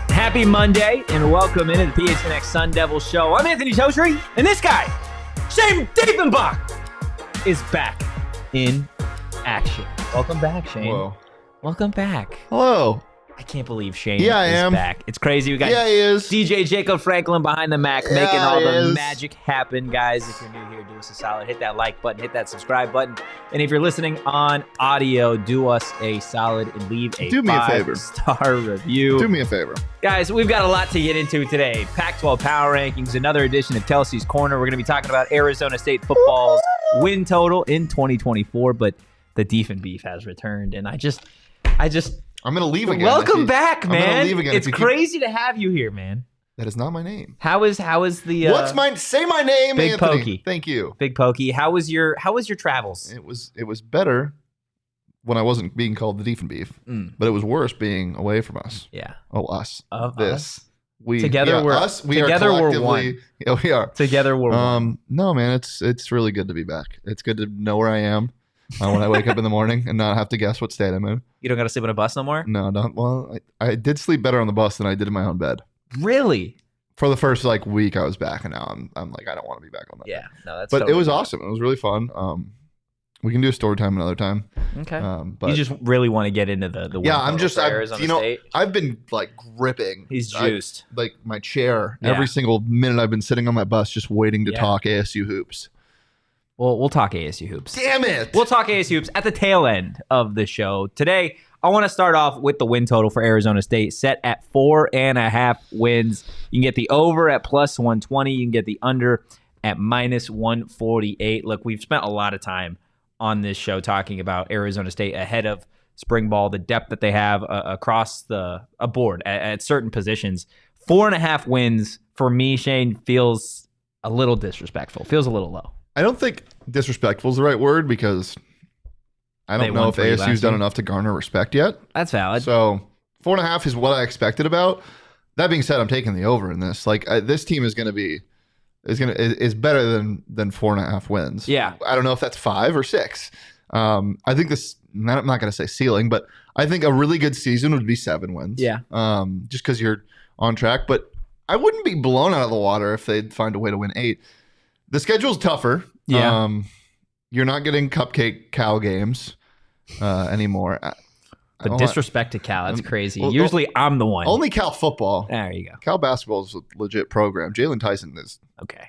Happy Monday and welcome into the PHNX Sun Devils show. I'm Anthony Totri, and this guy, Shane Dieffenbach, is back in action. Welcome back, Shane. Whoa. Welcome back. Hello. I can't believe Shane Yeah, I is am. back. It's crazy. We got Yeah, he is. DJ Jacob Franklin behind the Mac, making all he the is. magic happen. Guys, if you're new here, do us a solid. Hit that like button, hit that subscribe button. And if you're listening on audio, do us a solid and leave a Do me a favor. 5-star review. Do me a favor. Guys, we've got a lot to get into today. Pac-12 Power Rankings, another edition of Kelsey's Corner. We're going to be talking about Arizona State football's win total in 2024, but the Dieffenbach has returned, and I just I'm going to leave again. welcome back, I'm gonna man. leave again It's if you crazy to have you here, man. That is not my name. How is the What's my say my name, Big Anthony. Pokey. Thank you. Big Pokey? How was your travels? It was better when I wasn't being called the Dieffenbach, but it was worse being away from us. Yeah. Oh, us. Of this. us. We Together yeah, we're us. We together are we're collectively. one. Yeah, we are. Together we're one. No, man, it's really good to be back. It's good to know where I am when I wake up in the morning and not have to guess what state I'm in. You don't got to sleep on a bus no more? No, don't. Well, I did sleep better on the bus than I did in my own bed. Really? For the first week I was back, and now I'm like I don't want to be back on that. Yeah. No, that's But totally it was fine. awesome. It was really fun. We can do a story time another time. Okay. But You just really want to get into the win yeah, I'm total just for I, Arizona you know State? I've been gripping. He's juiced. My chair Yeah. every single minute I've been sitting on that bus just waiting to Yeah. talk ASU hoops. Well, we'll talk ASU hoops. Damn it! We'll talk ASU hoops at the tail end of the show. Today, I want to start off with the win total for Arizona State, set at 4.5 wins. You can get the over at plus 120. You can get the under at minus 148. Look, we've spent a lot of time on this show talking about Arizona State ahead of spring ball, the depth that they have across the board at certain positions. 4.5 wins for me, Shane, feels a little disrespectful. Feels a little low. I don't think disrespectful is the right word because I They don't know won if 3 ASU's last done year. enough to garner respect yet. That's valid. So 4.5 is what I expected about. That being said, I'm taking the over in this. This team is going to be is better than 4.5 wins. Yeah. I don't know if that's 5 or 6. I think this. I'm not going to say ceiling, but I think a really good season would be 7 wins. Yeah. Just because you're on track, but I wouldn't be blown out of the water if they'd find a way to win 8. The schedule's tougher. Yeah. You're not getting cupcake Cal games anymore. But disrespect to Cal, that's crazy. well, Usually I'm the one. Only Cal football. There you go. Cal basketball is a legit program. Jalen Tyson is. Okay.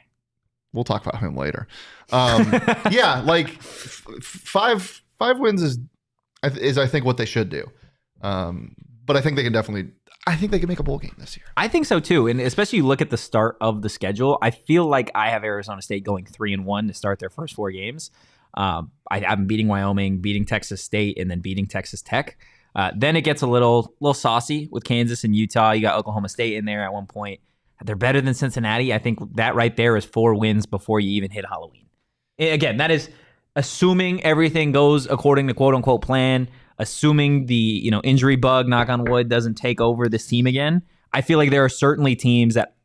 We'll talk about him later. Yeah, 5 wins is I think what they should do. But I think they can definitely. I think they can make a bowl game this year. I think so too. And especially you look at the start of the schedule, I feel like I have Arizona State going 3-1 to start their first 4 games. I'm beating Wyoming, beating Texas State, and then beating Texas Tech. Then it gets a little saucy with Kansas and Utah. You got Oklahoma State in there at one point. They're better than Cincinnati. I think that right there is 4 wins before you even hit Halloween. Again, that is assuming everything goes according to quote unquote plan, assuming the injury bug, knock on wood, doesn't take over this team again. I feel like there are certainly teams that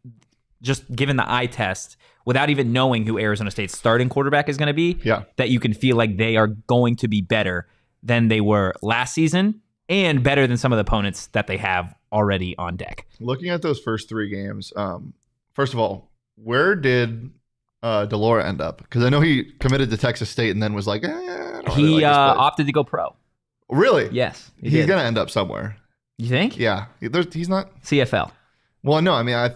just given the eye test, without even knowing who Arizona State's starting quarterback is going to be, that you can feel like they are going to be better than they were last season and better than some of the opponents that they have already on deck. Looking at those first 3 games, first of all, where did Delora end up? Because I know he committed to Texas State and then was like, he opted to go pro. Really? Yes. He's going to end up somewhere. You think? Yeah. He's not. CFL. Well, no, I mean, I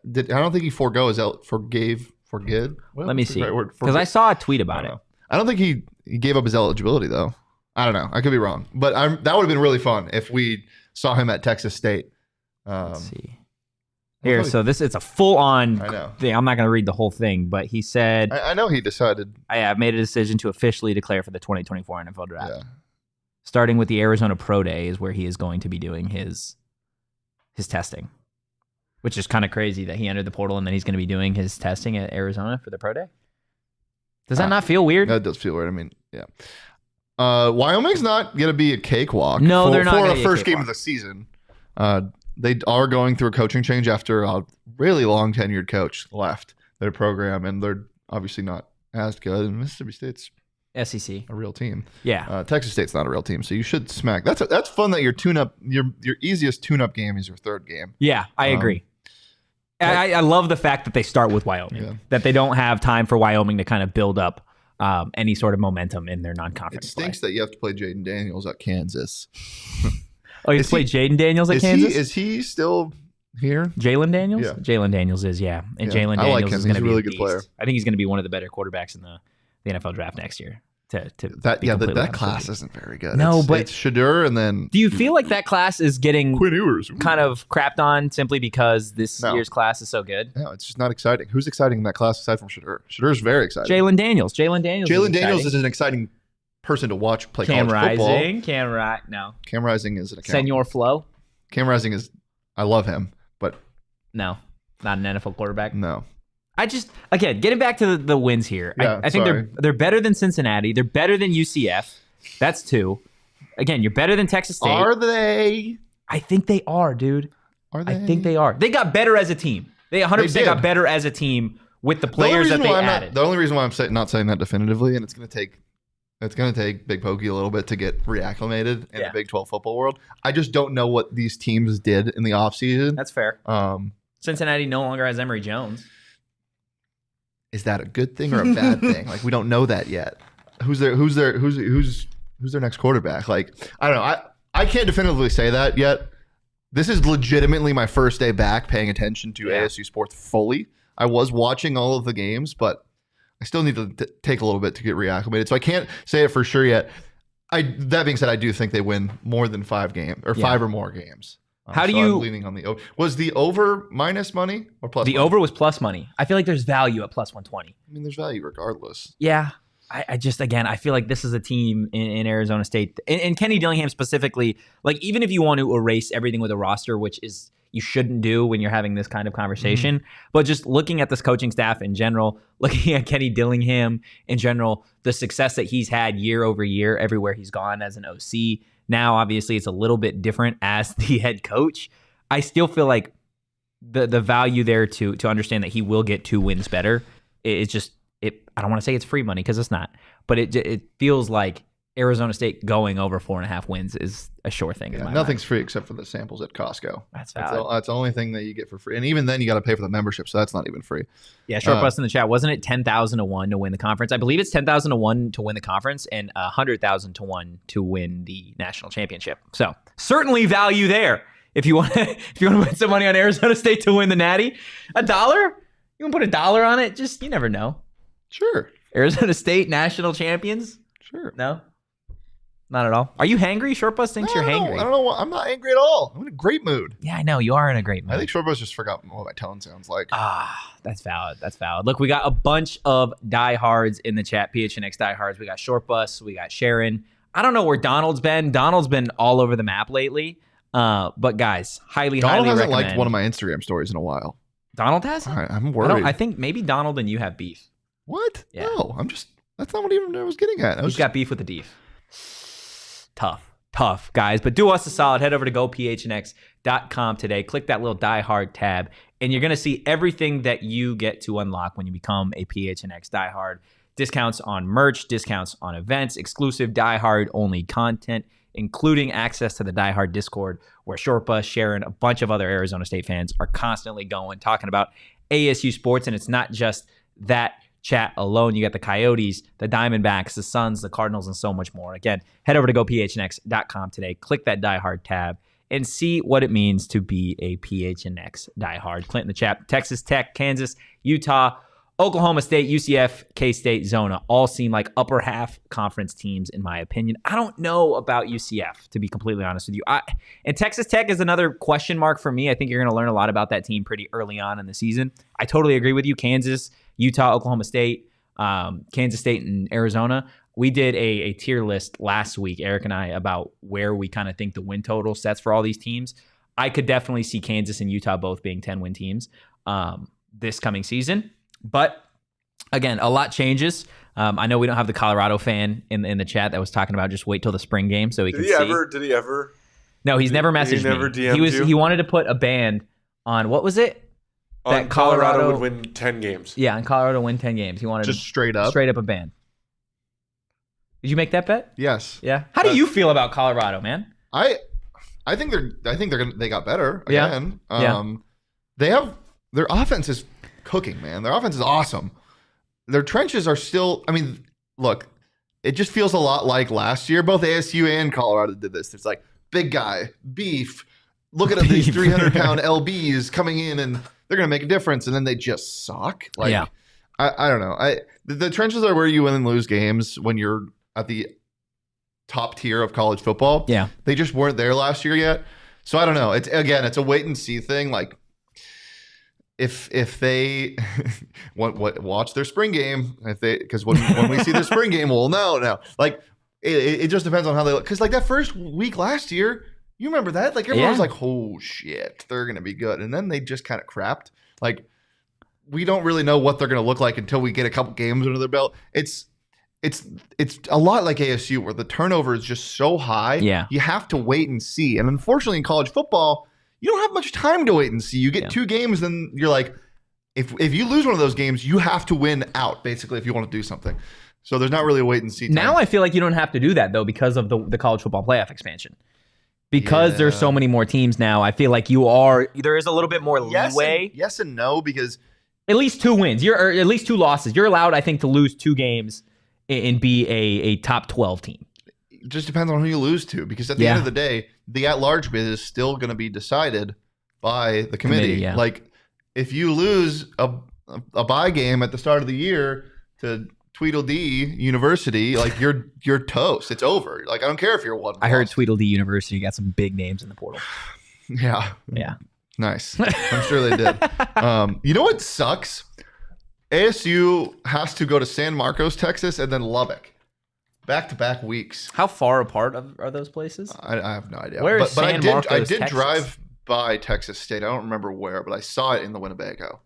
don't think he forgave. Let me see. Because I saw a tweet about it. I don't think he gave up his eligibility, though. I don't know. I could be wrong. But that would have been really fun if we saw him at Texas State. Let's see. Here, so it's a full-on I know. thing. I'm not going to read the whole thing, but he said, I know he decided. I have made a decision to officially declare for the 2024 NFL Draft. Yeah. Starting with the Arizona Pro Day is where he is going to be doing his testing, which is kind of crazy that he entered the portal and then he's going to be doing his testing at Arizona for the Pro Day. Does that not feel weird? That does feel weird. I mean, yeah. Wyoming's not going to be a cakewalk. No, they're not for gonna a be a first game cakewalk. of the season. They are going through a coaching change after a really long tenured coach left their program, and they're obviously not as good. And Mississippi State's SEC. a real team. Yeah. Texas State's not a real team, so you should smack. That's fun that your easiest tune-up game is your third game. Yeah, I agree. I love the fact that they start with Wyoming, that they don't have time for Wyoming to kind of build up any sort of momentum in their non-conference It stinks that you have to play Jaden Daniels at Kansas. Oh, you played Jaden Daniels at Kansas? Is he still here? Jalen Daniels? Yeah. Jalen Daniels is, yeah. And Yeah, Jalen I like Daniels him. is going to He's a be really a good beast. player. I think he's going to be one of the better quarterbacks in the NFL draft next year. That class isn't very good. No, but it's Shadur and then. Do you feel like that class is getting Quinn Ewers kind of crapped on simply because this year's class is so good? No, it's just not exciting. Who's exciting in that class aside from Shadur? Shadur's very exciting. Jalen Daniels. Jalen Daniels is an exciting person to watch play Cam college football. Rising. Cam Rising is an account. Senor Flo. Cam Rising is. I love him, but no, not an NFL quarterback. No. I just, again, getting back to the wins here. Yeah, I think they're better than Cincinnati. They're better than UCF. That's 2. Again, you're better than Texas State. Are they? I think they are, dude. Are they? I think they are. They got better as a team. They 100% got better as a team with the players that they added. The only reason why I'm not saying that definitively, and it's going to take Big Pokey a little bit to get reacclimated in the Big 12 football world. I just don't know what these teams did in the offseason. That's fair. Cincinnati no longer has Emory Jones. Is that a good thing or a bad thing? Like, we don't know that yet. Who's their next quarterback? Like, I don't know. I can't definitively say that yet. This is legitimately my first day back paying attention to ASU sports fully. I was watching all of the games, but I still need to take a little bit to get reacclimated. So I can't say it for sure yet. That being said, I do think they win more than 5 games or 5 or more games. How do you? I'm leaning on the over. Was the over minus money or plus? The money? over was plus money. I feel like there's value at plus 120. I mean, there's value regardless. Yeah. I just, again, I feel like this is a team in Arizona State and Kenny Dillingham specifically. Like, even if you want to erase everything with a roster, which is you shouldn't do when you're having this kind of conversation, but just looking at this coaching staff in general, looking at Kenny Dillingham in general, the success that he's had year over year everywhere he's gone as an OC. Now, obviously, it's a little bit different as the head coach. I still feel like the value there to understand that he will get 2 wins better. It's just I don't want to say it's free money because it's not, but it feels like Arizona State going over 4.5 wins is a sure thing. Yeah, nothing's free except for the samples at Costco. That's valid. That's the only thing that you get for free, and even then you got to pay for the membership, so that's not even free. Yeah, Short Bus in the chat, wasn't it 10,000 to 1 to win the conference? I believe it's 10,000 to 1 to win the conference and 100,000 to 1 to win the national championship. So certainly value there. If you want to win some money on Arizona State to win the Natty, $1, you can put $1 on it. Just you never know. Sure. Arizona State national champions. Sure. No. Not at all. Are you hangry? Short Bus thinks you're hangry. I don't know. I'm not angry at all. I'm in a great mood. Yeah, I know. You are in a great mood. I think Short Bus just forgot what my tone sounds like. That's valid. That's valid. Look, we got a bunch of diehards in the chat. PHNX diehards. We got Short Bus. We got Sharon. I don't know where Donald's been. Donald's been all over the map lately. But guys, highly Donald hasn't recommend. liked one of my Instagram stories in a while. Donald has? I'm worried. I think maybe Donald and you have beef. What? Yeah. No, that's not what even I was getting at. He's got beef with the Dief. Tough, guys. But do us a solid. Head over to gophnx.com today. Click that little Die Hard tab, and you're going to see everything that you get to unlock when you become a PHNX Die Hard. Discounts on merch, discounts on events, exclusive Die Hard only content, including access to the Die Hard Discord, where Short Bus, Sharon, a bunch of other Arizona State fans are constantly talking about ASU sports. And it's not just that chat alone. You got the Coyotes, the Diamondbacks, the Suns, the Cardinals, and so much more. Again, head over to gophnx.com today. Click that Die Hard tab and see what it means to be a PHNX Die Hard. Clint in the chat. Texas Tech, Kansas, Utah, Oklahoma State, UCF, K-State, Zona all seem like upper half conference teams in my opinion. I don't know about UCF, to be completely honest with you. And Texas Tech is another question mark for me. I think you're going to learn a lot about that team pretty early on in the season. I totally agree with you. Kansas, Utah, Oklahoma State, Kansas State, and Arizona. We did a tier list last week, Eric and I, about where we kind of think the win total sets for all these teams. I could definitely see Kansas and Utah both being 10-win teams this coming season. But again, a lot changes. I know we don't have the Colorado fan in the chat that was talking about just wait till the spring game so he can see. Did he ever? No, he's never messaged he never me. DM'd you? He wanted to put a ban on, what was it? That Colorado would win 10 games. Yeah, and Colorado win 10 games. He wanted just straight up a ban. Did you make that bet? Yes. Yeah. How do you feel about Colorado, man? I think they got better again. Yeah. They have their offense is cooking, man. Their offense is awesome. Their trenches are still, I mean, look, it just feels a lot like last year. Both ASU and Colorado did this. It's like big guy, beef. Look at these 300-pound LBs coming in and they're going to make a difference. And then they just suck. Like, yeah. I don't know. The trenches are where you win and lose games when you're at the top tier of college football. Yeah. They just weren't there last year yet. So I don't know. It's a wait and see thing. Like, if they watch their spring game, because when we see their spring game, we'll know now. Like it just depends on how they look. Because like that first week last year, you remember that? Like everyone was like, "Oh shit, they're gonna be good," and then they just kind of crapped. Like we don't really know what they're gonna look like until we get a couple games under their belt. It's a lot like ASU where the turnover is just so high. Yeah, you have to wait and see. And unfortunately, in college football, you don't have much time to wait and see. You get 2 games, then you're like, if you lose one of those games, you have to win out, basically, if you want to do something. So there's not really a wait and see time. Now I feel like you don't have to do that, though, because of the college football playoff expansion. Because there's so many more teams now, I feel like there is a little bit more leeway. Yes and no, because at least 2 wins, or at least 2 losses. You're allowed, I think, to lose 2 games and be a top 12 team. It just depends on who you lose to, because at the end of the day, the at-large bid is still going to be decided by the committee. Like, if you lose a bye game at the start of the year to Tweedledee University, like you're toast. It's over. Like I don't care if you're one. I heard Tweedledee University got some big names in the portal. Yeah. Nice. I'm sure they did. You know what sucks? ASU has to go to San Marcos, Texas, and then Lubbock. Back-to-back weeks. How far apart are those places? I have no idea. Where is San Marcos, I did Texas? drive by Texas State. I don't remember where, but I saw it in the Winnebago.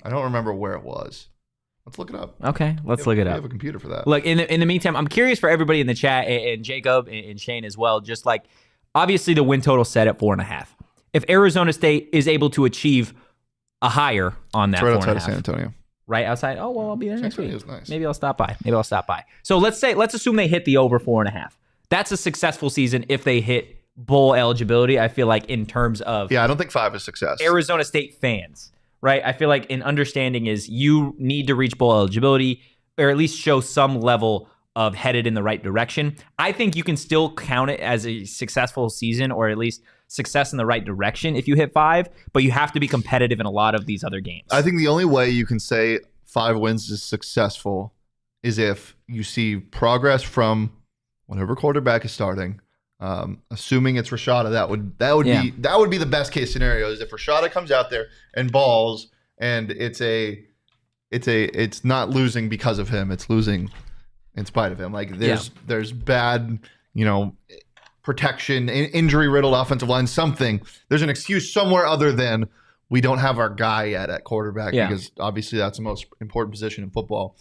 I don't remember where it was. Let's look it up. Okay, let's look it up. We have a computer for that. Look, in the meantime, I'm curious for everybody in the chat, and Jacob and Shane as well, just like, obviously the win total set at 4.5. If Arizona State is able to achieve a higher on that 4.5. Right outside of San Antonio. Right outside. Oh, well, I'll be there next week. Nice. Maybe I'll stop by. So let's assume they hit the over 4.5. That's a successful season if they hit bowl eligibility. I feel like in terms of I don't think 5 is success. Arizona State fans, right? I feel like an understanding is you need to reach bowl eligibility or at least show some level of headed in the right direction. I think you can still count it as a successful season or at least success in the right direction if you hit 5, but you have to be competitive in a lot of these other games. I think the only way you can say 5 wins is successful is if you see progress from whatever quarterback is starting. Assuming it's Rashada, that would be the best case scenario is if Rashada comes out there and balls and it's not losing because of him, it's losing in spite of him. Like there's bad, protection, injury riddled offensive line, something. There's an excuse somewhere other than we don't have our guy yet at quarterback because obviously that's the most important position in football.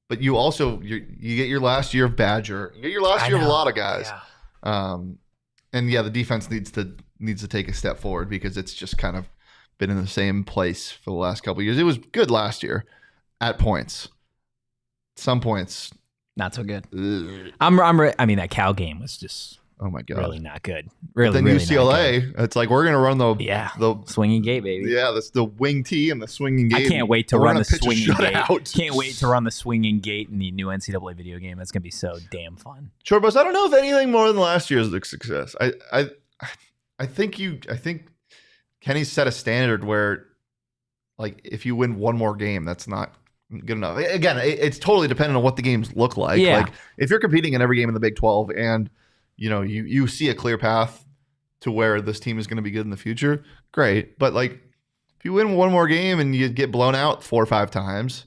But you also you get your last year of Badger, you get your last year of a lot of guys. The defense needs to take a step forward because it's just kind of been in the same place for the last couple of years. It was good last year at points. Some points not so good. I mean that Cal game was just oh my god, really not good. Really, but then UCLA, it's like we're gonna run the swinging gate, baby. Yeah, that's the wing tee and the swinging gate. I can't wait to run the swinging gate. Out. Can't wait to run the swinging gate in the new NCAA video game. That's gonna be so damn fun. Short Bus, I don't know if anything more than last year is a success. I think Kenny's set a standard where, like, if you win one more game, that's not good enough. Again, it's totally dependent on what the games look like. Yeah. Like if you're competing in every game in the Big 12 and you see a clear path to where this team is going to be good in the future, great. But like if you win one more game and you get blown out 4 or 5 times,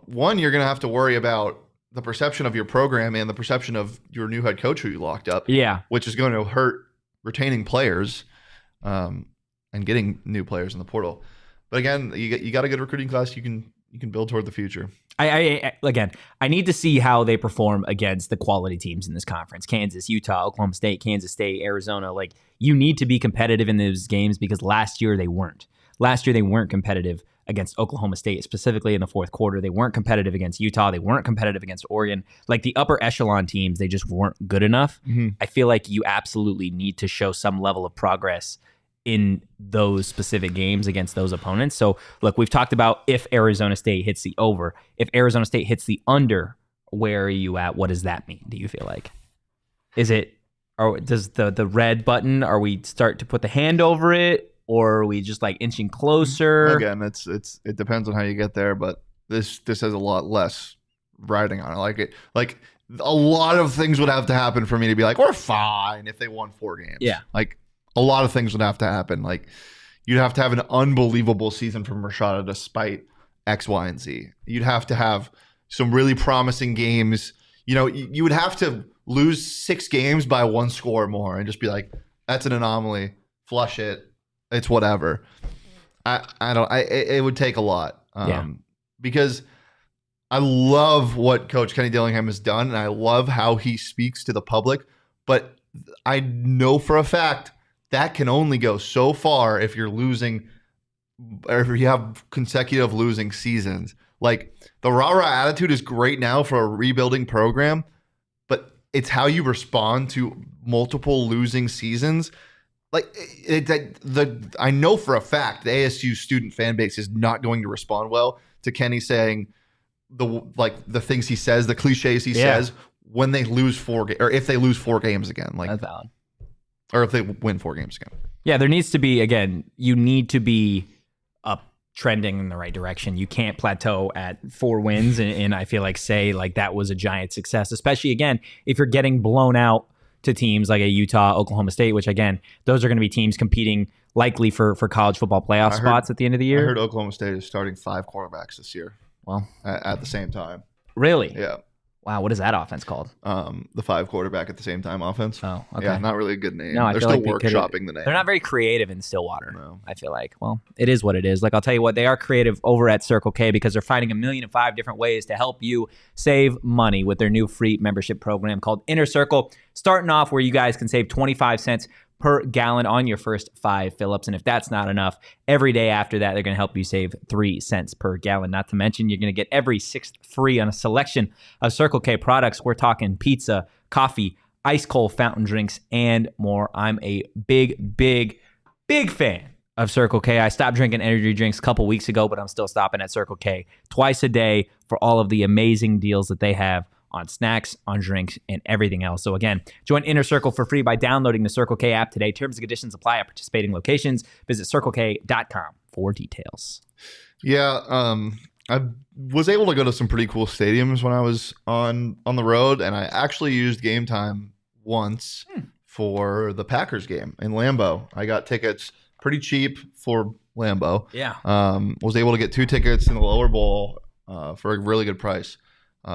one, you're going to have to worry about the perception of your program and the perception of your new head coach who you locked up. Yeah. Which is going to hurt retaining players and getting new players in the portal. But again, you got a good recruiting class. You can build toward the future. I need to see how they perform against the quality teams in this conference: Kansas, Utah, Oklahoma State, Kansas State, Arizona. Like, you need to be competitive in those games because last year they weren't. Last year they weren't competitive against Oklahoma State, specifically in the fourth quarter. They weren't competitive against Utah. They weren't competitive against Oregon. Like the upper echelon teams, they just weren't good enough. Mm-hmm. I feel like you absolutely need to show some level of progress in those specific games against those opponents. So look, we've talked about if Arizona State hits the over. If Arizona State hits the under, where are you at? What does that mean, do you feel like? Is it, or does the red button, are we start to put the hand over it? Or are we just like inching closer? Again, it depends on how you get there, but this has a lot less riding on it. Like a lot of things would have to happen for me to be like, we're fine if they won 4 games. Yeah. Like a lot of things would have to happen. Like you'd have to have an unbelievable season from Rashada despite X, Y, and Z. You'd have to have some really promising games. You would have to lose 6 games by 1 score or more and just be like, that's an anomaly. Flush it. It's whatever. It would take a lot. Because I love what Coach Kenny Dillingham has done, and I love how he speaks to the public. But I know for a fact that can only go so far if you're losing, or if you have consecutive losing seasons. Like the rah-rah attitude is great now for a rebuilding program, but it's how you respond to multiple losing seasons. Like I know for a fact the ASU student fan base is not going to respond well to Kenny saying the things he says, the cliches he says when they lose 4 or if they lose 4 games again. Like, that's valid. Or if they win 4 games again. Yeah, there needs to be, again, you need to be up trending in the right direction. You can't plateau at 4 wins and I feel like say like that was a giant success, especially again if you're getting blown out to teams like a Utah, Oklahoma State, which again, those are going to be teams competing likely for college football playoff spots at the end of the year. I heard Oklahoma State is starting 5 quarterbacks this year. Well, at the same time. Really? Yeah. Wow, what is that offense called? The 5 quarterback at the same time offense. Oh, okay. Yeah, not really a good name. No, they're still workshopping the name. They're not very creative in Stillwater. No. I feel like. Well, it is what it is. Like I'll tell you what, they are creative over at Circle K because they're finding 1,000,005 different ways to help you save money with their new free membership program called Inner Circle. Starting off where you guys can save 25 cents per gallon on your first 5 fill-ups. And if that's not enough, every day after that, they're going to help you save 3 cents per gallon. Not to mention, you're going to get every 6th free on a selection of Circle K products. We're talking pizza, coffee, ice cold fountain drinks, and more. I'm a big fan of Circle K. I stopped drinking energy drinks a couple weeks ago, but I'm still stopping at Circle K twice a day for all of the amazing deals that they have on snacks, on drinks, and everything else. So again, join Inner Circle for free by downloading the Circle K app today. Terms and conditions apply at participating locations. Visit CircleK.com for details. Yeah, I was able to go to some pretty cool stadiums when I was on the road, and I actually used Game Time once for the Packers game in Lambeau. I got tickets pretty cheap for Lambeau. Yeah. Was able to get 2 tickets in the lower bowl for a really good price.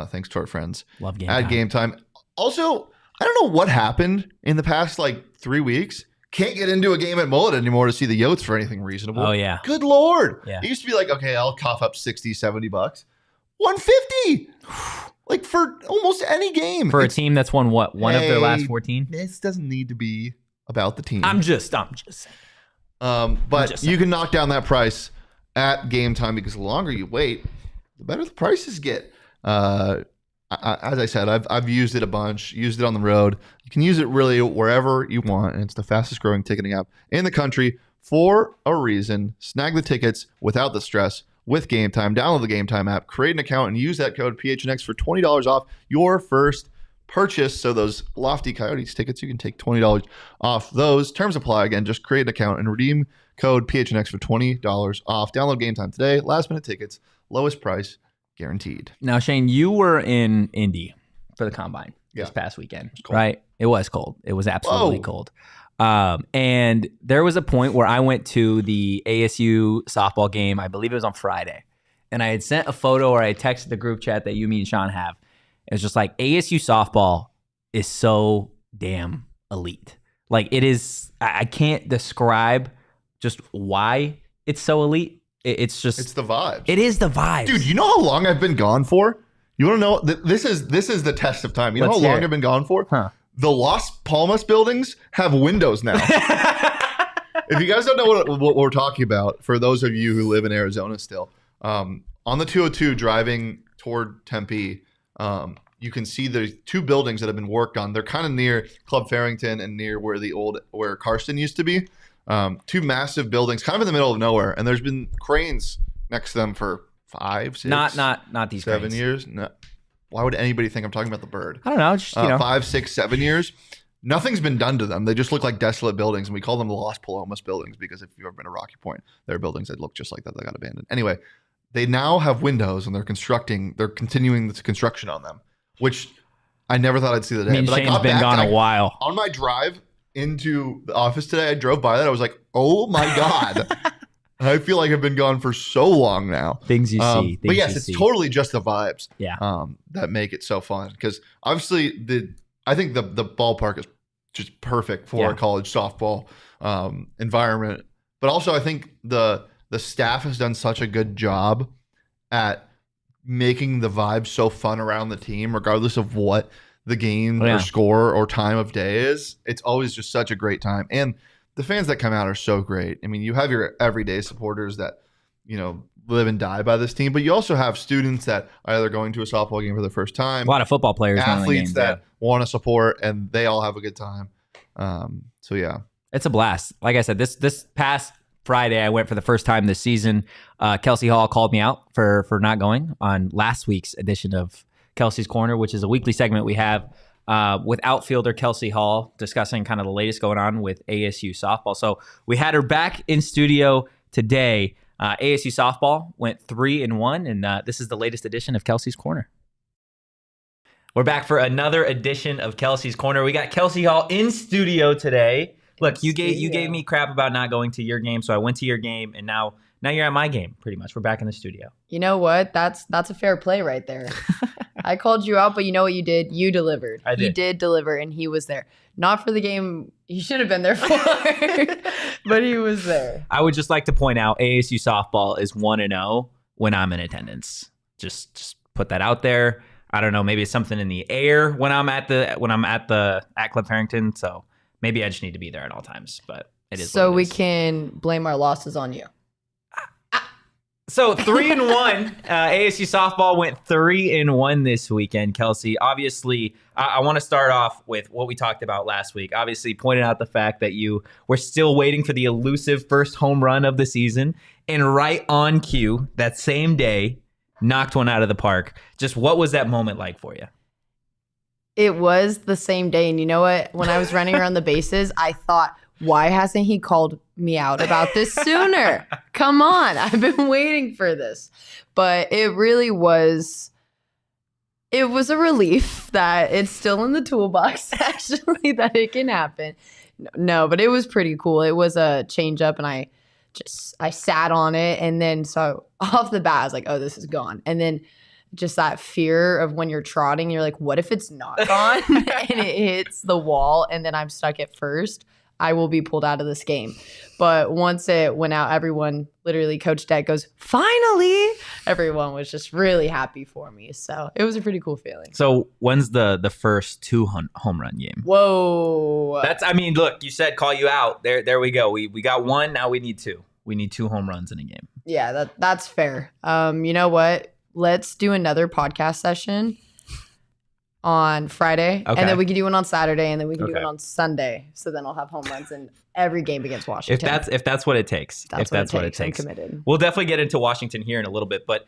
Thanks to our friends. Love Game at Time. Game Time. Also, I don't know what happened in the past 3 weeks. Can't get into a game at Mullet anymore to see the Yotes for anything reasonable. Oh, yeah. Good Lord. Yeah. It used to be like, okay, I'll cough up $60, $70. $150. Like for almost any game. For a team that's won what? One of their last 14? This doesn't need to be about the team. I'm just saying. But you can knock down that price at Game Time because the longer you wait, the better the prices get. As I said, I've used it a bunch, used it on the road. You can use it really wherever you want, and it's the fastest growing ticketing app in the country for a reason. Snag the tickets without the stress with Game Time. Download the Game Time app, create an account, and use that code PHNX for $20 off your first purchase. So those Lofty Coyotes tickets, you can take $20 off those. Terms apply. Again, just create an account and redeem code PHNX for $20 off. Download Game Time today. Last minute tickets, lowest price guaranteed. Now, Shane, you were in Indy for the combine this past weekend, right? It was cold. It was absolutely cold. And there was a point where I went to the ASU softball game. I believe it was on Friday. And I had sent a photo, or I had texted the group chat that you, me, and Sean have. It was just like, ASU softball is so damn elite. Like, it is, I can't describe just why it's so elite. It's the vibes. It is the vibes. Dude, you know how long I've been gone for? You want to know? This is the test of time. You know how long I've been gone for? Huh. The Las Palmas buildings have windows now. If you guys don't know what we're talking about, for those of you who live in Arizona still, on the 202 driving toward Tempe, you can see there's two buildings that have been worked on. They're kind of near Club Farrington and near where Karsten used to be. Two massive buildings, kind of in the middle of nowhere, and there's been cranes next to them for 5, 6, not these 7 cranes. years. No. Why would anybody think I'm talking about the bird? I don't know. Just 5, 6, 7 years. Nothing's been done to them. They just look like desolate buildings, and we call them the Las Palomas buildings because if you've ever been to Rocky Point, there are buildings that look just like that got abandoned. Anyway, they now have windows, and they're continuing the construction on them, which I never thought I'd see the day. But Shane's been gone a while. On my drive into the office today, I drove by that. I was like, oh my God. I feel like I've been gone for so long now. Things you see. But yes, it's totally just the vibes that make it so fun. Because obviously, I think the ballpark is just perfect for a college softball environment. But also, I think the staff has done such a good job at making the vibes so fun around the team, regardless of what the game or score or time of day is. It's always just such a great time. And the fans that come out are so great. I mean, you have your everyday supporters that, live and die by this team, but you also have students that are either going to a softball game for the first time. A lot of football players. Athletes that want to support, and they all have a good time. So, yeah. It's a blast. Like I said, this past Friday, I went for the first time this season. Kelsey Hall called me out for not going on last week's edition of Kelsey's Corner, which is a weekly segment we have with outfielder Kelsey Hall discussing kind of the latest going on with ASU softball. So we had her back in studio today. ASU softball went 3-1, and this is the latest edition of Kelsey's Corner. We're back for another edition of Kelsey's Corner. We got Kelsey Hall in studio today. Look, you gave me crap about not going to your game, so I went to your game, and now you're at my game, pretty much. We're back in the studio. You know what? That's a fair play right there. I called you out, but you know what you did? You delivered. I did. You did deliver, and he was there. Not for the game he should have been there for, but he was there. I would just like to point out ASU softball is 1-0 when I'm in attendance. Just put that out there. I don't know, maybe it's something in the air when I'm at Club Farrington, so maybe I just need to be there at all times, but it is. So we can blame our losses on you. So 3-1, ASU softball went 3-1 this weekend, Kelsey. Obviously, I want to start off with what we talked about last week. Obviously, pointed out the fact that you were still waiting for the elusive first home run of the season, and right on cue, that same day, knocked one out of the park. Just what was that moment like for you? It was the same day, and you know what? When I was running around the bases, I thought, why hasn't he called me out about this sooner? Come on. I've been waiting for this. But it really was, it was a relief that it's still in the toolbox, actually, that it can happen. No, but it was pretty cool. It was a change up, and I sat on it. And then so off the bat, I was like, oh, this is gone. And then just that fear of when you're trotting, you're like, what if it's not gone? And it hits the wall, and then I'm stuck at first. I will be pulled out of this game. But once it went out, everyone, literally Coach Deck goes, finally! Everyone was just really happy for me. So it was a pretty cool feeling. So when's the first home run game? Whoa. Look, you said call you out. There we go. We got one, now we need two. We need 2 home runs in a game. Yeah, that's fair. You know what? Let's do another podcast session on Friday, okay. And then we can do one on Saturday, and then we can do one on Sunday. So then I'll have home runs in every game against Washington. If that's what it takes. That's what it takes. I'm committed. We'll definitely get into Washington here in a little bit, but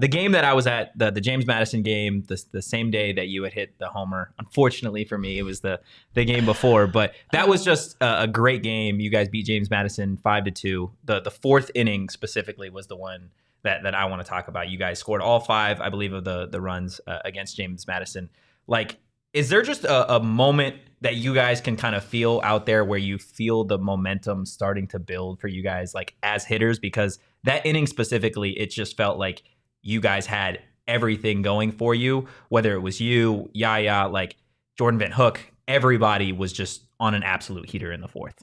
the game that I was at, the James Madison game, the same day that you had hit the homer. Unfortunately for me, it was the game before, but that was just a great game. You guys beat James Madison 5-2. The 4th inning specifically was the one that I want to talk about. You guys scored all 5, I believe, of the runs against James Madison. Like, is there just a moment that you guys can kind of feel out there where you feel the momentum starting to build for you guys, like as hitters? Because that inning specifically, it just felt like you guys had everything going for you, whether it was you, Yaya, like Jordan Van Hook, everybody was just on an absolute heater in the 4th.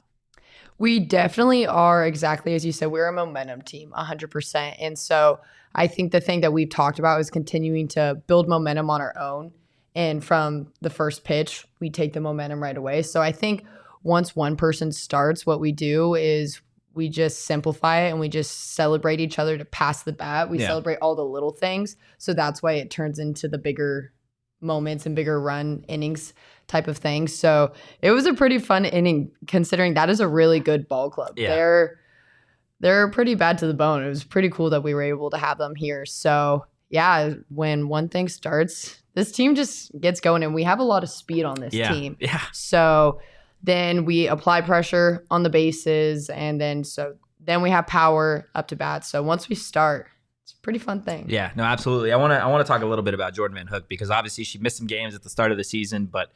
We definitely are, exactly as you said. We're a momentum team, 100%. And so I think the thing that we've talked about is continuing to build momentum on our own. And from the first pitch, we take the momentum right away. So I think once one person starts, what we do is we just simplify it and we just celebrate each other to pass the bat. We celebrate all the little things. So that's why it turns into the bigger moments and bigger run innings type of thing. So it was a pretty fun inning, considering that is a really good ball club. Yeah. They're pretty bad to the bone. It was pretty cool that we were able to have them here. So yeah, when one thing starts, this team just gets going, and we have a lot of speed on this team. Yeah. So then we apply pressure on the bases, and then we have power up to bat. So once we start, it's a pretty fun thing. Yeah, no, absolutely. I want to talk a little bit about Jordan Van Hook, because obviously she missed some games at the start of the season, but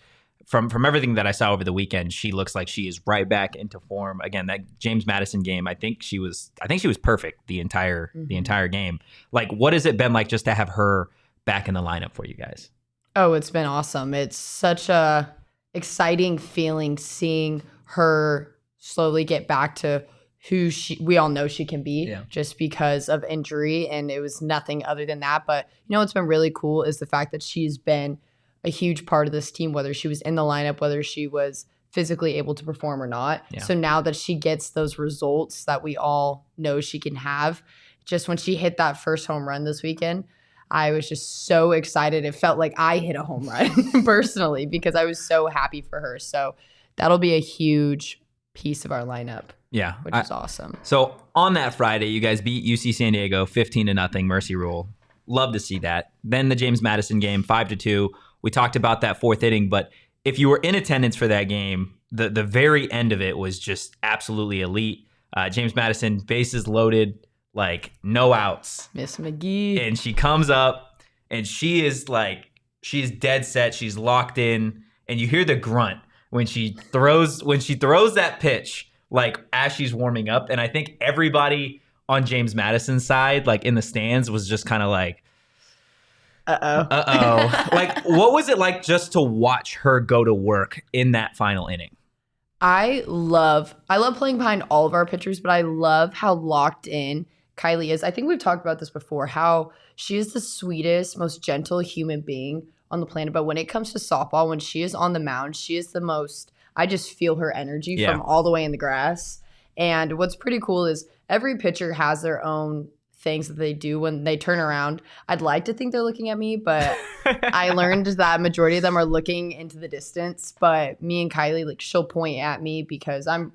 from everything that I saw over the weekend, she looks like she is right back into form. Again, that James Madison game, I think she was perfect the entire game. Like, what has it been like just to have her back in the lineup for you guys? Oh, it's been awesome. It's such a exciting feeling seeing her slowly get back to who we all know she can be, just because of injury, and it was nothing other than that. But what's been really cool is the fact that she's been a huge part of this team, whether she was in the lineup, whether she was physically able to perform or not. So now that she gets those results that we all know she can have, just when she hit that first home run this weekend, I was just so excited. It felt like I hit a home run personally, because I was so happy for her. So that'll be a huge piece of our lineup. Yeah. Which is awesome. So on that Friday, you guys beat UC San Diego 15-0, mercy rule. Love to see that. Then the James Madison game, 5-2. We talked about that 4th inning, but if you were in attendance for that game, the very end of it was just absolutely elite. James Madison, bases loaded, like no outs. Miss McGee. And she comes up and she's dead set. She's locked in, and you hear the grunt when she throws that pitch, like as she's warming up. And I think everybody on James Madison's side, like in the stands, was just kind of like, uh-oh. Like, what was it like just to watch her go to work in that final inning? I love playing behind all of our pitchers, but I love how locked in Kylie is. I think we've talked about this before, how she is the sweetest, most gentle human being on the planet. But when it comes to softball, when she is on the mound, she is the most, I just feel her energy from all the way in the grass. And what's pretty cool is every pitcher has their own things that they do when they turn around. I'd like to think they're looking at me, but I learned that majority of them are looking into the distance. But me and Kylie, like, she'll point at me because I'm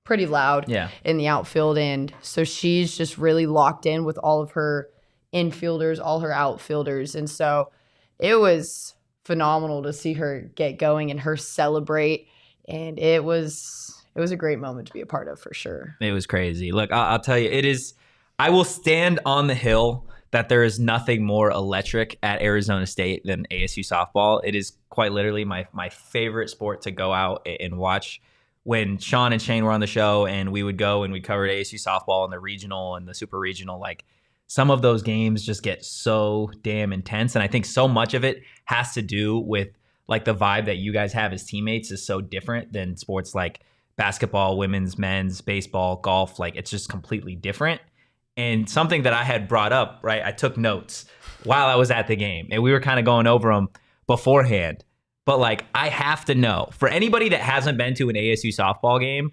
pretty loud in the outfield. And so she's just really locked in with all of her infielders, all her outfielders. And so it was phenomenal to see her get going and her celebrate. And it was a great moment to be a part of, for sure. It was crazy. Look, I'll tell you, I will stand on the hill that there is nothing more electric at Arizona State than ASU softball. It is quite literally my favorite sport to go out and watch. When Sean and Shane were on the show and we would go and we covered ASU softball and the regional and the super regional, like, some of those games just get so damn intense. And I think so much of it has to do with, like, the vibe that you guys have as teammates is so different than sports like basketball, women's, men's, baseball, golf. Like, it's just completely different. And something that I had brought up, right, I took notes while I was at the game, and we were kind of going over them beforehand. But, like, I have to know, for anybody that hasn't been to an ASU softball game,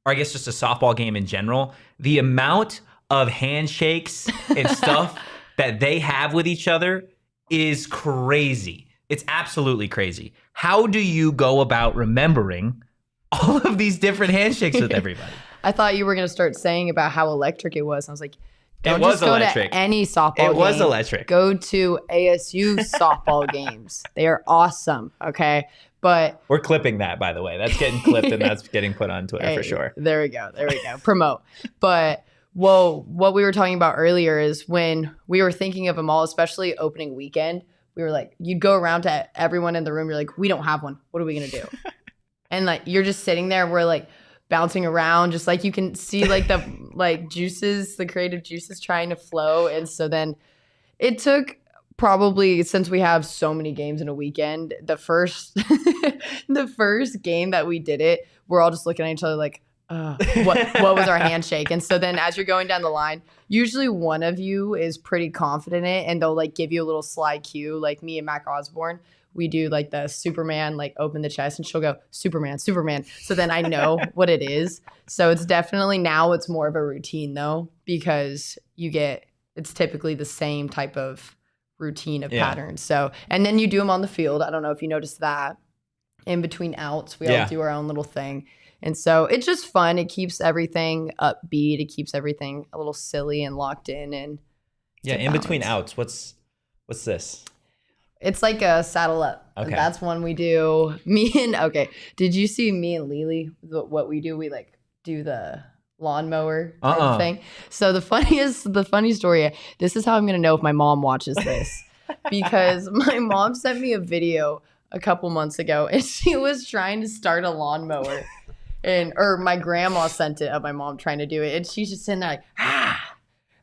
or I guess just a softball game in general, the amount of handshakes and stuff that they have with each other is crazy. It's absolutely crazy. How do you go about remembering all of these different handshakes with everybody? I thought you were going to start saying about how electric it was. I was like, don't It was just go electric. to any softball game. It was electric. Go to ASU softball games. They are awesome, okay? But We're clipping that, by the way. That's getting clipped and that's getting put on Twitter for sure. There we go. Promote. But Well, what we were talking about earlier is when we were thinking of them all, especially opening weekend, we were like, you'd go around to everyone in the room. You're like, we don't have one. What are we going to do? And like, you're just sitting there. We're like bouncing around, just like you can see like the like juices, the creative juices trying to flow. And so then it took probably, since we have so many games in a weekend, the first game that we did it, we're all just looking at each other like, what was our handshake? And so then as you're going down the line, usually one of you is pretty confident in it and they'll like give you a little sly cue. Like me and Mac Osborne, we do like the Superman, like open the chest, and she'll go, Superman, Superman. So then I know what it is. So it's definitely, now it's more of a routine though, because it's typically the same type of routine of patterns. So, and then you do them on the field. I don't know if you noticed that. In between outs, we all do our own little thing. And so it's just fun. It keeps everything upbeat. It keeps everything a little silly and locked in. And in between outs, what's this? It's like a saddle up. Okay. And that's one we do. Did you see me and Lily, what we do? We like do the lawnmower thing. So the funny story, this is how I'm going to know if my mom watches this. Because my mom sent me a video a couple months ago and she was trying to start a lawnmower. Or my grandma sent it of my mom trying to do it. And she's just sitting there like,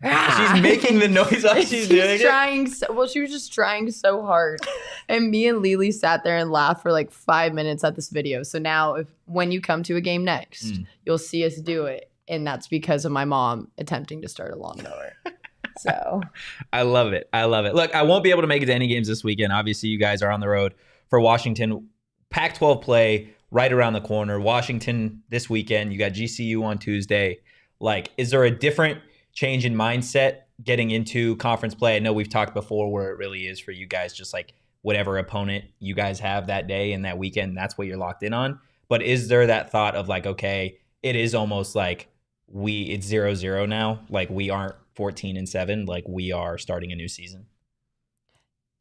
She's making the noise while she's doing it. She was just trying so hard. And me and Lily sat there and laughed for like 5 minutes at this video. So now when you come to a game next, you'll see us do it. And that's because of my mom attempting to start a lawnmower. So I love it. Look, I won't be able to make it to any games this weekend. Obviously, you guys are on the road for Washington. Pac-12 play right around the corner. Washington this weekend. You got GCU on Tuesday. Like, is there a different change in mindset getting into conference play? I know we've talked before where it really is for you guys, just like whatever opponent you guys have that day and that weekend, that's what you're locked in on. But is there that thought of like, okay, it is almost like it's 0-0 now. Like we aren't 14-7, like we are starting a new season.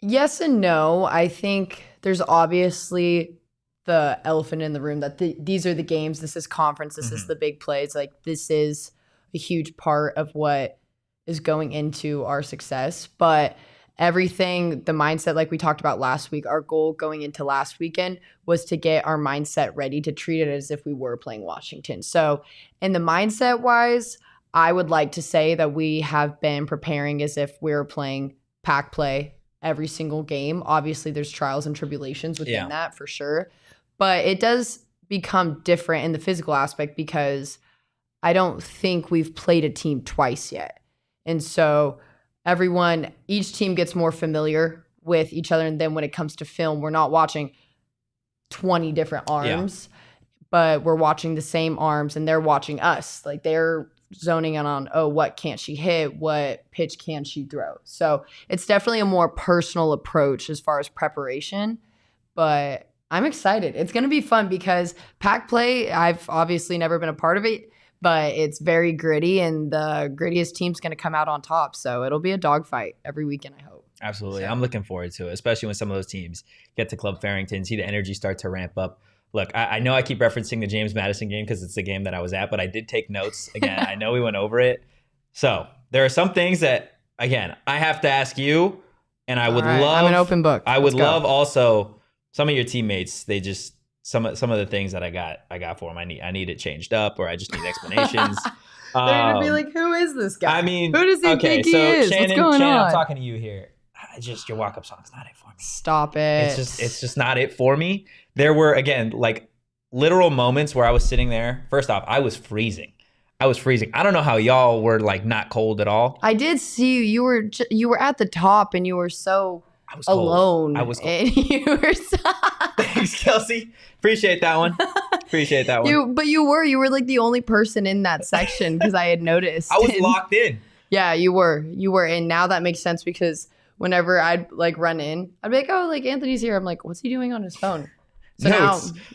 Yes and no. I think there's obviously the elephant in the room that these are the games. This is conference. This is the big plays. Like this is a huge part of what is going into our success. But everything, the mindset, like we talked about last week, our goal going into last weekend was to get our mindset ready to treat it as if we were playing Washington. So in the mindset wise, I would like to say that we have been preparing as if we're playing pack play every single game. Obviously, there's trials and tribulations within that for sure. But it does become different in the physical aspect because I don't think we've played a team twice yet. And so each team gets more familiar with each other. And then when it comes to film, we're not watching 20 different arms, but we're watching the same arms and they're watching us. Like they're zoning in on, what can't she hit? What pitch can she throw? So it's definitely a more personal approach as far as preparation, but I'm excited. It's going to be fun because pack play, I've obviously never been a part of it, but it's very gritty and the grittiest team's going to come out on top. So it'll be a dogfight every weekend, I hope. Absolutely. So I'm looking forward to it, especially when some of those teams get to Club Farrington, see the energy start to ramp up. Look, I know I keep referencing the James Madison game because it's the game that I was at, but I did take notes. Again, I know we went over it. So there are some things that, again, I have to ask you, and I would love. I'm an open book. I would love also some of your teammates. They just some of the things that I got for them. I need it changed up, or I just need explanations. They're gonna be like, "Who is this guy? I mean, who does he think he is? Shannon, What's going on?" I'm talking to you here. Just your walk-up song's not it for me. Stop it. It's just not it for me. There were, again, like literal moments where I was sitting there. First off, I was freezing. I don't know how y'all were like not cold at all. I did see you. You were at the top and you were so alone. I was cold. And you were so Thanks, Kelsey. Appreciate that one. You were like the only person in that section because I had noticed. I was locked in. Yeah, you were. And now that makes sense because whenever I'd like run in, I'd be like, "Oh, like Anthony's here." I'm like, "What's he doing on his phone?" So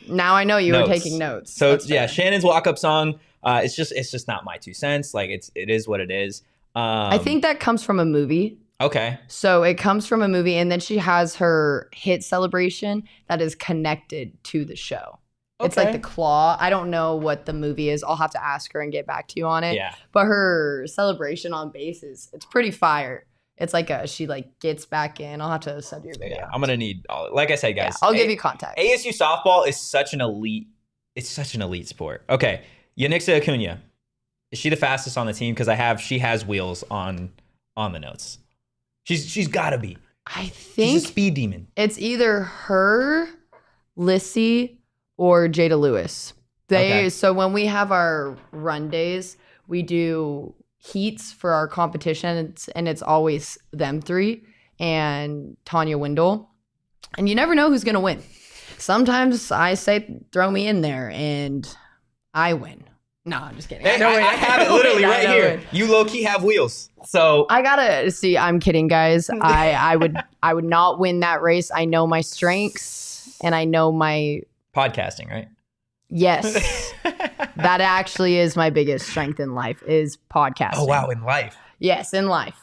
now I know you were taking notes. So Shannon's walk-up song. It's just not my 2 cents. Like it is what it is. I think that comes from a movie. Okay. So it comes from a movie, and then she has her hit celebration that is connected to the show. It's like the claw. I don't know what the movie is. I'll have to ask her and get back to you on it. Yeah. But her celebration on base it's pretty fire. It's like she like gets back in. I'll have to send you a video. Yeah, I'm gonna need all. Like I said, guys, I'll give you contact. ASU softball is such an elite. It's such an elite sport. Okay, Yanixa Acuna, is she the fastest on the team? Because she has wheels on the notes. She's got to be. I think she's a speed demon. It's either her, Lissy, or Jada Lewis. So when we have our run days, we do heats for our competition, and it's always them three and Tanya Wendell. And you never know who's gonna win. Sometimes I say throw me in there and I win. No, I'm just kidding. Hey, I have it literally right here. You low-key have wheels. So I gotta see. I'm kidding, guys. I would not win that race. I know my strengths and I know my podcasting, right? Yes. That actually is my biggest strength in life is podcasting. Oh wow, in life. Yes, in life.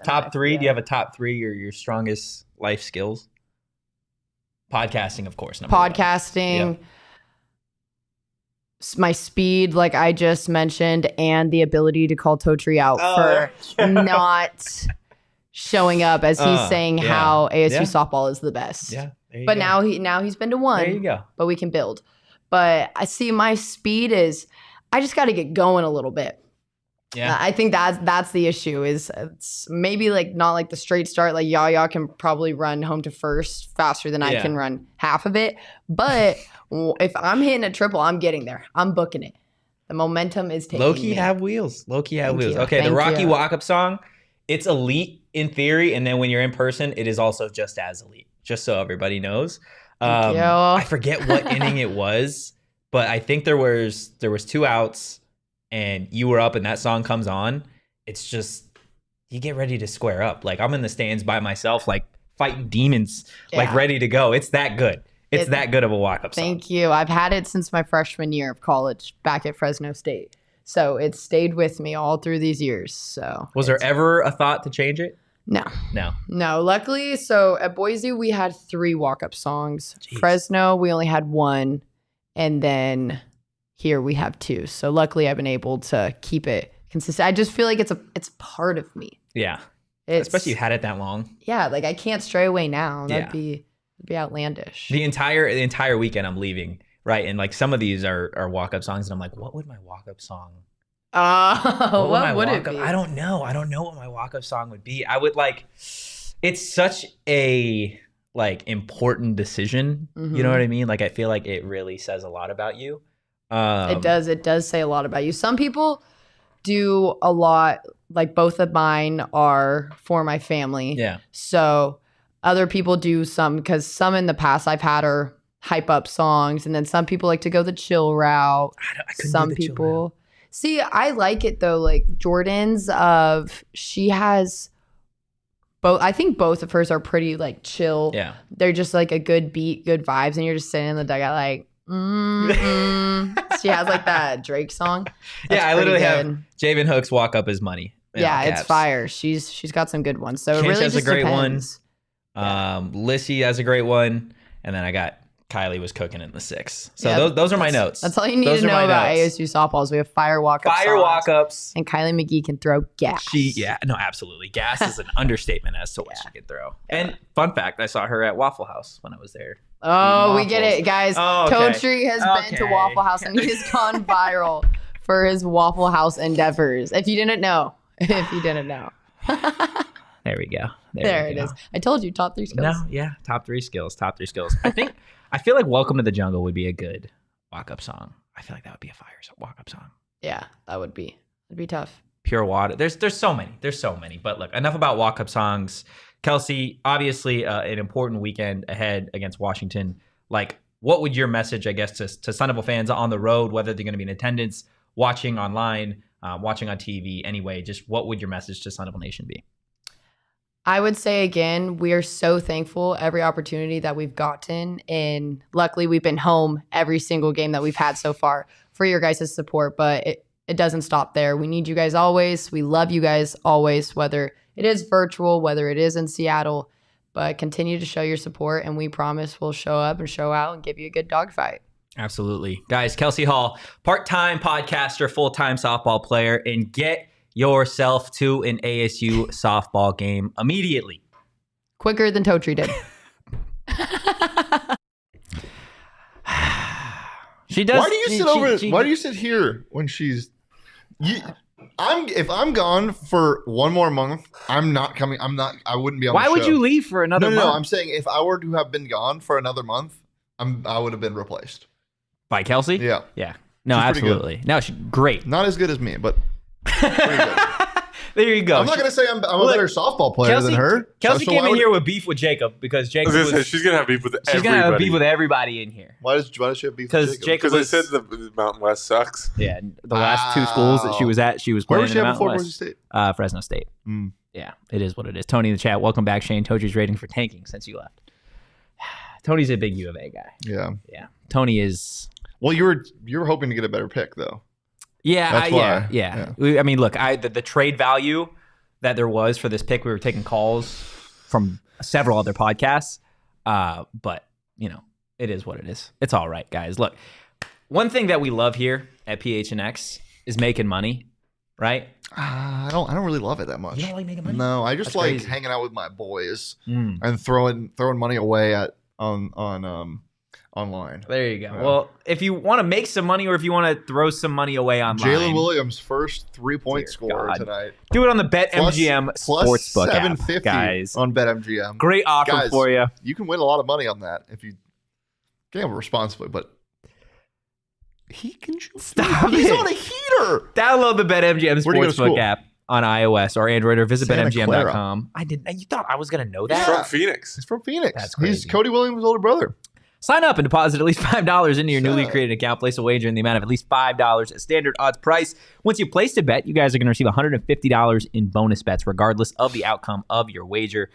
Top three. Yeah. Do you have a top three or your strongest life skills? Podcasting, of course. Podcasting. Yeah. My speed, like I just mentioned, and the ability to call Totri out for not showing up as he's saying how ASU softball is the best. Yeah. But now he's been to one. There you go. But we can build. But I see my speed is I just got to get going a little bit. Yeah. I think that's the issue is it's maybe like not like the straight start. Like Yaya can probably run home to first faster than I can run half of it. But if I'm hitting a triple, I'm getting there. I'm booking it. The momentum is taking Low-key me. have wheels. Low-key have wheels. You. Okay, Thank the Rocky you. walk-up song, it's elite in theory. And then when you're in person, it is also just as elite. Just so everybody knows. Thank you. I forget what inning it was, but I think there was 2 outs. And you were up and that song comes on, it's just, you get ready to square up. Like I'm in the stands by myself, like fighting demons, like ready to go. It's that good. It's that good of a walk-up song. Thank you. I've had it since my freshman year of college back at Fresno State. So it's stayed with me all through these years. So was there ever a thought to change it? No. Luckily, so at Boise, we had 3 walk-up songs. Jeez. Fresno, we only had 1. And then here we have 2. So luckily I've been able to keep it consistent. I just feel like it's part of me. Yeah. Especially you had it that long. Yeah, like I can't stray away now. That'd be outlandish. The entire weekend I'm leaving, right? And like some of these are walk-up songs and I'm like, what would my walk-up song? What would it be? I don't know. I don't know what my walk-up song would be. I would like, it's such a like important decision. Mm-hmm. You know what I mean? Like I feel like it really says a lot about you. It does say a lot about you. Some people do a lot, like both of mine are for my family. Yeah. So other people do some, because some in the past I've had are hype up songs, and then some people like to go the chill route. I couldn't Some do the chill people route. see, I like it though. Like Jordan's she has both. I think both of hers are pretty like chill. Yeah. They're just like a good beat, good vibes, and you're just sitting in the dugout like. She has like that Drake song. Yeah, I literally have Javen Hook's Walk Up Is Money. Yeah, it's fire. She's got some good ones. So it Kinch really has just a great depends. one. Lissy has a great one. And then I got Kylie was cooking in the 6. So those are my notes. That's all you need to know about ASU softballs. We have fire walk-ups. Fire walk-ups. And Kylie McGee can throw gas. Absolutely. Gas is an understatement as to what she can throw. And fun fact, I saw her at Waffle House when I was there. Oh, we get it, guys. Oh, okay. Totri has been to Waffle House and he has gone viral for his Waffle House endeavors. If you didn't know. There we go. There it is. I told you, top 3 skills. Top 3 skills. I feel like Welcome to the Jungle would be a good walk-up song. I feel like that would be a fire walk-up song. Yeah, that would be. It'd be tough. Pure Water. There's so many. But look, enough about walk-up songs. Kelsey, obviously an important weekend ahead against Washington. Like, what would your message, I guess, to Sun Devil fans on the road, whether they're going to be in attendance, watching online, watching on TV, anyway, just what would your message to Sun Devil Nation be? I would say, again, we are so thankful every opportunity that we've gotten. And luckily, we've been home every single game that we've had so far for your guys' support. But it doesn't stop there. We need you guys always. We love you guys always, whether it is virtual, whether it is in Seattle. But continue to show your support, and we promise we'll show up and show out and give you a good dogfight. Absolutely. Guys, Kelsey Hall, part-time podcaster, full-time softball player, and get yourself to an ASU softball game immediately. Quicker than Totri did. She does. Why do you sit here when she's? If I'm gone for one more month, I'm not coming. I wouldn't be on. Why the would show. you leave for another month? No. I'm saying if I were to have been gone for another month, I would have been replaced By Kelsey? Yeah. Yeah. No, She's pretty absolutely. No, she's great. Not as good as me, but pretty good. There you go. I'm not gonna say I'm a better softball player than her. Kelsey So came why in would- here with beef with Jacob because Jacob She's gonna have beef with everybody. she's gonna have beef with everybody in here. Why does she have beef? Because with Jacob Because they was, said the Mountain West sucks. yeah, the last two schools that she was at, she was Where playing was she in the at before Mountain Boise West. State? Fresno State. Mm. Yeah, it is what it is. Tony in the chat, welcome back, Shane. Toji's rating for tanking since you left. Tony's a big U of A guy. Yeah. Yeah, Tony is. Well, you were hoping to get a better pick though. Yeah, That's why. yeah. I mean, look, the trade value that there was for this pick, we were taking calls from several other podcasts, but it is what it is. It's all right, guys. Look, one thing that we love here at PHNX is making money, right? I don't really love it that much. You don't like making money? No, I just That's like crazy. hanging out with my boys Mm. and throwing money away online. There you go. Yeah. Well, if you want to make some money or if you want to throw some money away online, Jalen Williams' first 3-point Dear scorer God. tonight. do it on the BetMGM Plus Sportsbook app, 750 guys. on BetMGM. Great offer Guys, for you. You can win a lot of money on that if you gamble responsibly, but he can shoot. Stop He's it. on a heater. Download the BetMGM Where'd he go to Sportsbook school? app on iOS or Android or visit Santa betmgm.com. I did. You thought I was going to know He's that? Yeah. from Phoenix. He's from Phoenix. That's He's crazy. Cody Williams' older brother. Sign up and deposit at least $5 into your newly Sure. created account. Place a wager in the amount of at least $5 at standard odds price. Once you place a bet, you guys are going to receive $150 in bonus bets, regardless of the outcome of your wager.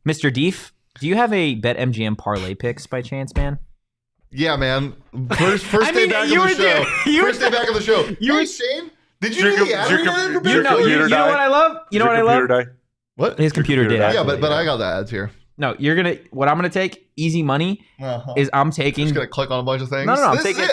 Mr. Deef, do you have a BetMGM parlay picks by chance, man? Yeah, man. First I day mean, back you on were the there. show. You were First day back on the show. You Hey, were- Shane, did you Your do com- the ad your read com- on your your computer? computer You know what I love? You know what I love? What? His computer did. died. Yeah, actually. but I got the ads here. No, what I'm gonna take easy money Uh-huh. is I'm I'm taking just gonna click on a bunch of things. no, I'm This is taking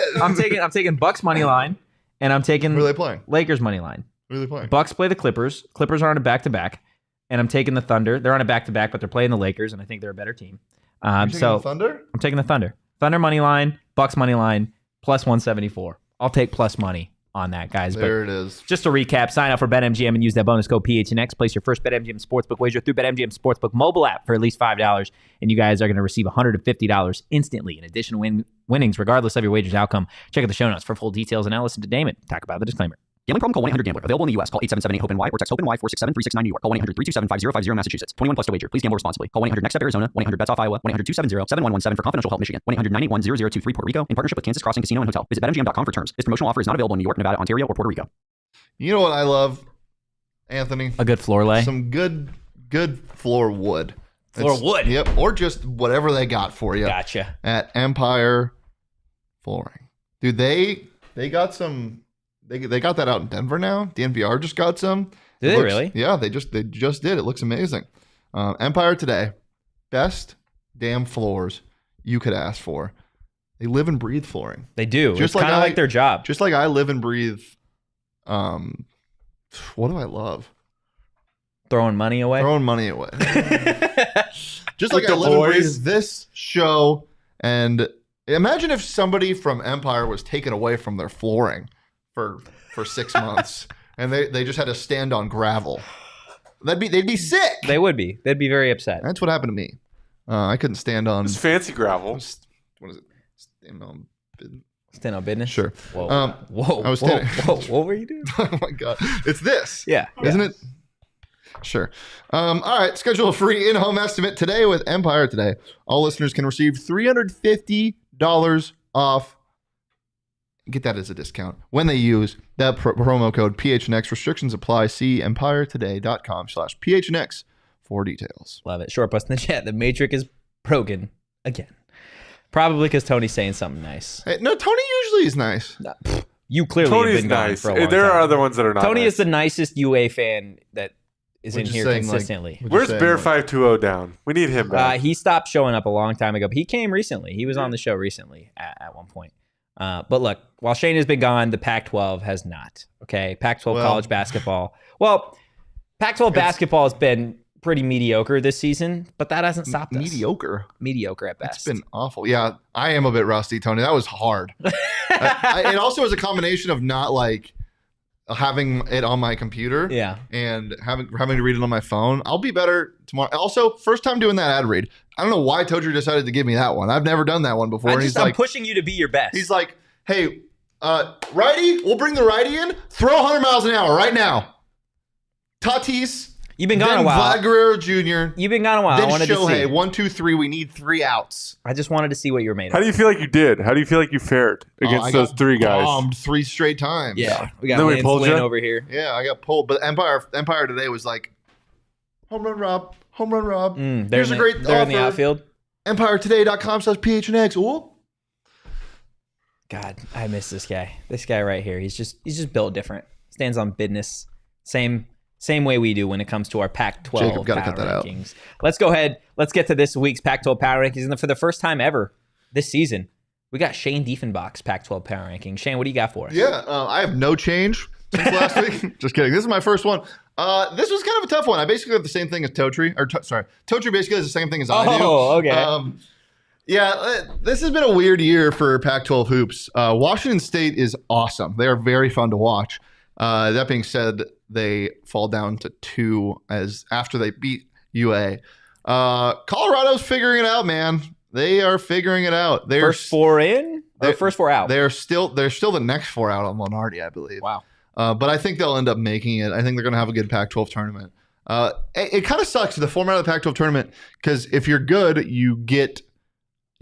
it. I'm taking Bucks money line and I'm taking Who are they playing? Lakers money line. Who are they playing? Bucks play the Clippers. Clippers are on a back-to-back, and I'm taking the Thunder. They're on a back-to-back, but they're playing the Lakers, and I think they're a better team. You taking So the Thunder? I'm taking the Thunder. Thunder money line, Bucks money line, plus 174. I'll take plus money on that, guys. There it is. Just to recap, sign up for BetMGM and use that bonus code PHNX. Place your first BetMGM Sportsbook wager through BetMGM Sportsbook mobile app for at least $5, and you guys are going to receive $150 instantly in additional winnings, regardless of your wager's outcome. Check out the show notes for full details and now listen to Damon talk about the disclaimer. Gambling problem? Call 1-800-GAMBLER. Available in the U.S. Call 877-8-HOPE-NY or text HOPE-NY 467-369 New York. Call 1-800-327-5050 Massachusetts. 21 plus to wager. Please gamble responsibly. Call 1-800-NEXT-STEP Arizona. 1-800-BETS-OFF Iowa. 1-800-270-7117 for confidential help Michigan. 1-800-981-0023 Puerto Rico in partnership with Kansas Crossing Casino and Hotel. Visit BetMGM.com for terms. This promotional offer is not available in New York, Nevada, Ontario, or Puerto Rico. You know what I love, Anthony? A good floor lay. Some good floor wood. Floor wood? Yep. Or just whatever they got for you Gotcha. at Empire Flooring. Dude, they got some. They got that out in Denver now. DNVR just got some. Did they really? Yeah, they just did. It looks amazing. Empire today, best damn floors you could ask for. They live and breathe flooring. They do. Just It's like kind of I- like their job. Just like I live and breathe. What do I love? Throwing money away. Throwing money away. Just like Like I the live and breathe boys. this show. And imagine if somebody from Empire was taken away from their flooring for 6 months, and they just had to stand on gravel. They'd be sick. They would be. They'd be very upset. That's what happened to me. I couldn't stand on. It's fancy gravel. What is it? Stand on. Stand on business. Sure. Whoa. I was whoa. standing- Whoa. What were you doing? Oh my god, it's this. Yeah. Isn't it? Sure. All right. Schedule a free in-home estimate today with Empire Today. All listeners can receive $350 off. Get that as a discount when they use that promo code PHNX. Restrictions apply. See empiretoday.com/PHNX for details. Love it. Short bust in the chat. The Matrix is broken again. Probably because Tony's saying something nice. Hey, no, Tony usually is nice. You clearly have Tony's been gone nice. for a long There time. are other ones that are not. Tony nice. is the nicest UA fan that is We're in just here saying, like, consistently. we're Where's just Bear saying, 520 down? We need him back. He stopped showing up a long time ago, but he came recently. He was on the show recently at one point. But look, while Shane has been gone, the Pac-12 has not. Okay, Pac-12 college basketball. Well, Pac-12 basketball has been pretty mediocre this season, but that hasn't stopped us. Mediocre at best. It's been awful. Yeah, I am a bit rusty, Tony. That was hard. It also was a combination of not like having it on my computer, and having to read it on my phone. I'll be better tomorrow. Also, first time doing that ad read. I don't know why Totri decided to give me that one. I've never done that one before. I'm pushing you to be your best. He's like, hey, righty, we'll bring the righty in. Throw 100 miles an hour right now. Tatis. You've been gone a while. Vlad Guerrero Jr. You've been gone a while. Then I wanted to see. 1, 2, 3. We need 3 outs. I just wanted to see what you were made of. How do you feel like you did? How do you feel like you fared against those 3 guys? Bombed 3 straight times. Yeah, we got Lance Lynn over here. Yeah, I got pulled. But Empire today was like, home run Rob. Here's a great they're in the outfield. EmpireToday.com/PHNX. Ooh. God, I miss this guy. This guy right here. He's just built different. Stands on business. Same way we do when it comes to our Pac-12 Jacob, gotta power cut that rankings. Let's go ahead. Let's get to this week's Pac-12 power rankings. And for the first time ever this season, we got Shane Dieffenbach's Pac-12 power rankings. Shane, what do you got for us? Yeah, I have no change since last week. Just kidding. This is my first one. This was kind of a tough one. I basically have the same thing as Totri. Totri basically has the same thing as I do. Oh, okay. This has been a weird year for Pac-12 hoops. Washington State is awesome. They are very fun to watch. That being said, they fall down to 2 after they beat UA. Colorado's figuring it out, man. They are figuring it out. They're first 4 in or first 4 out? They're still the next 4 out on Lenardi, I believe. Wow. But I think they'll end up making it. I think they're going to have a good Pac-12 tournament. It kind of sucks, the format of the Pac-12 tournament, because if you're good, you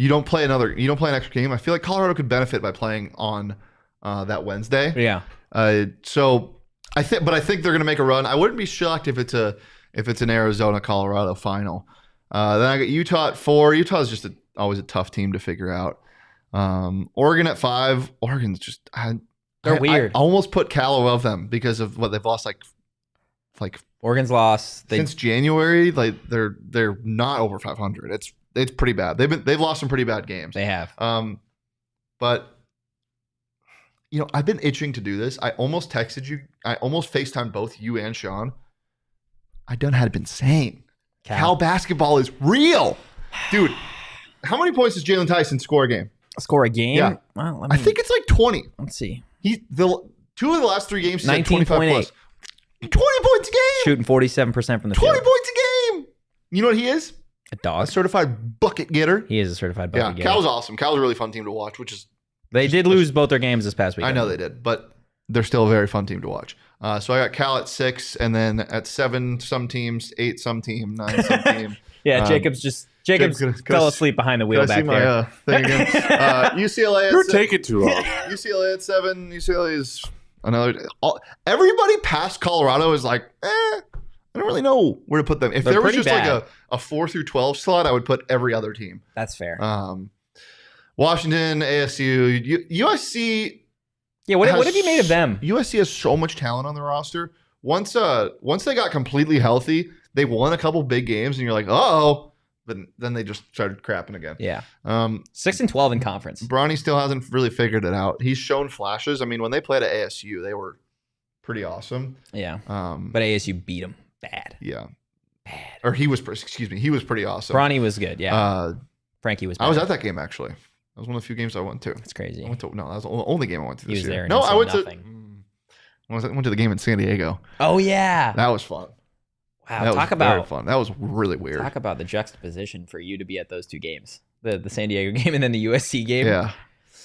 don't play an extra game. I feel like Colorado could benefit by playing on that Wednesday. Yeah. So I think they're going to make a run. I wouldn't be shocked if it's an Arizona Colorado final. Then I got Utah at 4. Utah is just always a tough team to figure out. Oregon at 5. Oregon's just they're weird. I almost put Cal above them because of what they've lost like Oregon's lost since January. Like they're not over 500. It's pretty bad. They've lost some pretty bad games. They have. But I've been itching to do this. I almost texted you. I almost FaceTimed both you and Sean. I done had been saying Cal basketball is real, dude. How many points does Jalen Tyson score a game? Score a game? Yeah. Well, I think it's like 20. Let's see. 2 of the last 3 games, he's 19.8. 25 plus. 20 points a game. Shooting 47% from the 20 field. points a game. You know what he is? A dog. A certified bucket getter. He is a certified bucket getter. Cal's awesome. Cal's a really fun team to watch, which is. They did lose both their games this past week. I know they did, but they're still a very fun team to watch. So I got Cal at 6, and then at 7, some teams, 8, some team, 9, some team. Yeah, Jacobs fell asleep behind the wheel back there. Thing again? UCLA. You're taking too long. UCLA at 7. UCLA is another. Everybody past Colorado is like, I don't really know where to put them. If there was just like a 4 through 12 slot, I would put every other team. That's fair. Washington, ASU, USC. Yeah, what have you made of them? USC has so much talent on their roster. Once they got completely healthy, they won a couple big games, and you're like, oh. But then they just started crapping again. Yeah. 6-12 in conference. Bronny still hasn't really figured it out. He's shown flashes. I mean, when they played at ASU, they were pretty awesome. Yeah. But ASU beat them bad. Yeah. Bad. Or he was pretty awesome. Bronny was good. Yeah. Frankie was bad. I was at that game, actually. That was one of the few games I went to. That's crazy. That was the only game I went to this year. There. And no, I went nothing. I went to the game in San Diego. Oh, yeah. That was fun. Wow. That was very fun. That was really weird. Talk about the juxtaposition for you to be at those 2 games. The San Diego game and then the USC game. Yeah.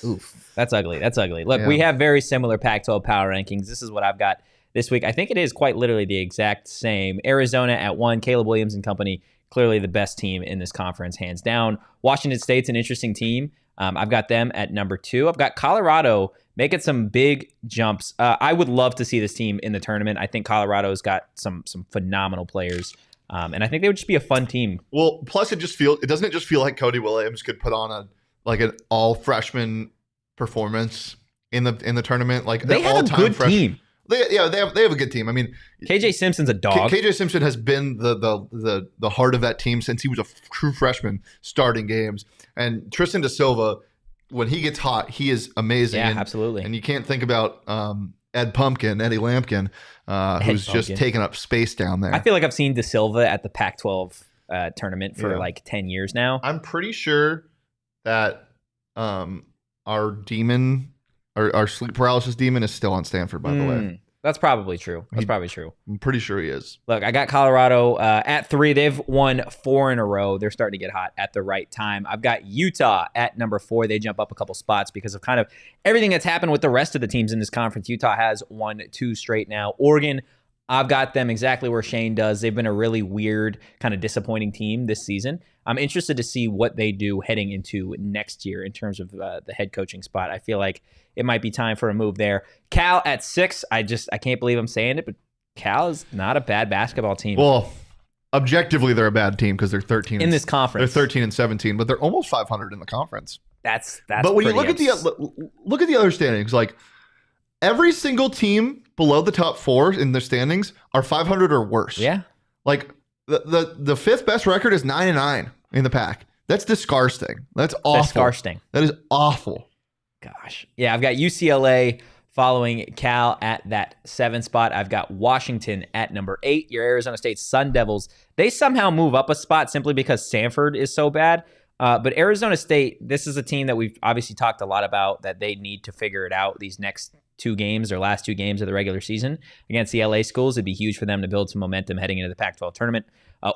Oof. That's ugly. Look, we have very similar Pac-12 power rankings. This is what I've got this week. I think it is quite literally the exact same. Arizona at 1, Caleb Williams and company, clearly the best team in this conference, hands down. Washington State's an interesting team. I've got them at number 2. I've got Colorado making some big jumps. I would love to see this team in the tournament. I think Colorado's got some phenomenal players, and I think they would just be a fun team. Well, plus doesn't it just feel like Cody Williams could put on an all freshman performance in the tournament? Like they have a good team. They have a good team. I mean, KJ Simpson's a dog. KJ Simpson has been the heart of that team since he was a true freshman starting games. And Tristan Da Silva when he gets hot, he is amazing. Yeah, absolutely. And you can't think about Eddie Lampkin, who's just taking up space down there. I feel like I've seen De Silva at the Pac-12 tournament for like 10 years now. I'm pretty sure that our demon, our sleep paralysis demon, is still on Stanford, by the way. That's probably true. I'm pretty sure he is. Look, I got Colorado at 3. They've won 4 in a row. They're starting to get hot at the right time. I've got Utah at number 4. They jump up a couple spots because of kind of everything that's happened with the rest of the teams in this conference. Utah has won 2 straight now. Oregon, I've got them exactly where Shane does. They've been a really weird, kind of disappointing team this season. I'm interested to see what they do heading into next year in terms of the head coaching spot. I feel like it might be time for a move there. Cal at 6. I can't believe I'm saying it, but Cal is not a bad basketball team. Well, objectively, they're a bad team because they're 13 in this conference. They're 13 and 17, but they're almost 500 in the conference. That's. But when you look at the other standings, like every single team below the top 4 in their standings are 500 or worse. Yeah. Like the 5th best record is 9-9 in the pack. That's disgusting. That's awful. Disgusting. That is awful. Gosh. Yeah, I've got UCLA following Cal at that 7 spot. I've got Washington at number 8. Your Arizona State Sun Devils, they somehow move up a spot simply because Stanford is so bad. But Arizona State, this is a team that we've obviously talked a lot about, that they need to figure it out these next 2 games, or last 2 games of the regular season against the LA schools. It'd be huge for them to build some momentum heading into the Pac-12 tournament.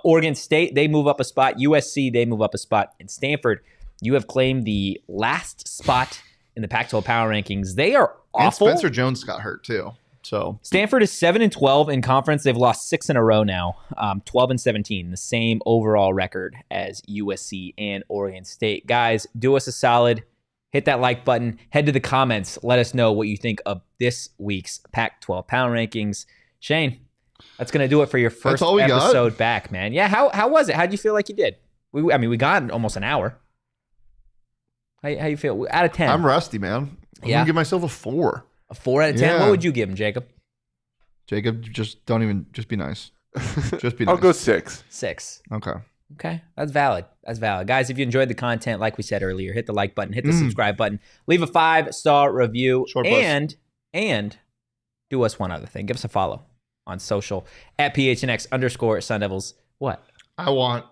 Oregon State, they move up a spot. USC, they move up a spot. And Stanford, you have claimed the last spot in the Pac-12 power rankings. They are awful. And Spencer Jones got hurt too. So Stanford is 7-12 in conference. They've lost 6 in a row now. 12-17, the same overall record as USC and Oregon State. Guys, do us a solid. Hit that like button. Head to the comments. Let us know what you think of this week's Pac-12 power rankings. Shane, that's going to do it for your first episode back, man. Yeah, how was it? How'd you feel like you did? We got almost an hour. How you feel? Out of 10. I'm rusty, man. I'm going to give myself a 4. A 4 out of 10? Yeah. What would you give him, Jacob? Jacob, just be nice. Just be nice. I'll go 6. 6. Okay. That's valid. Guys, if you enjoyed the content, like we said earlier, hit the like button, hit the subscribe button, leave a 5-star review, and do us one other thing. Give us a follow on social at PHNX_Sun Devils. What? I want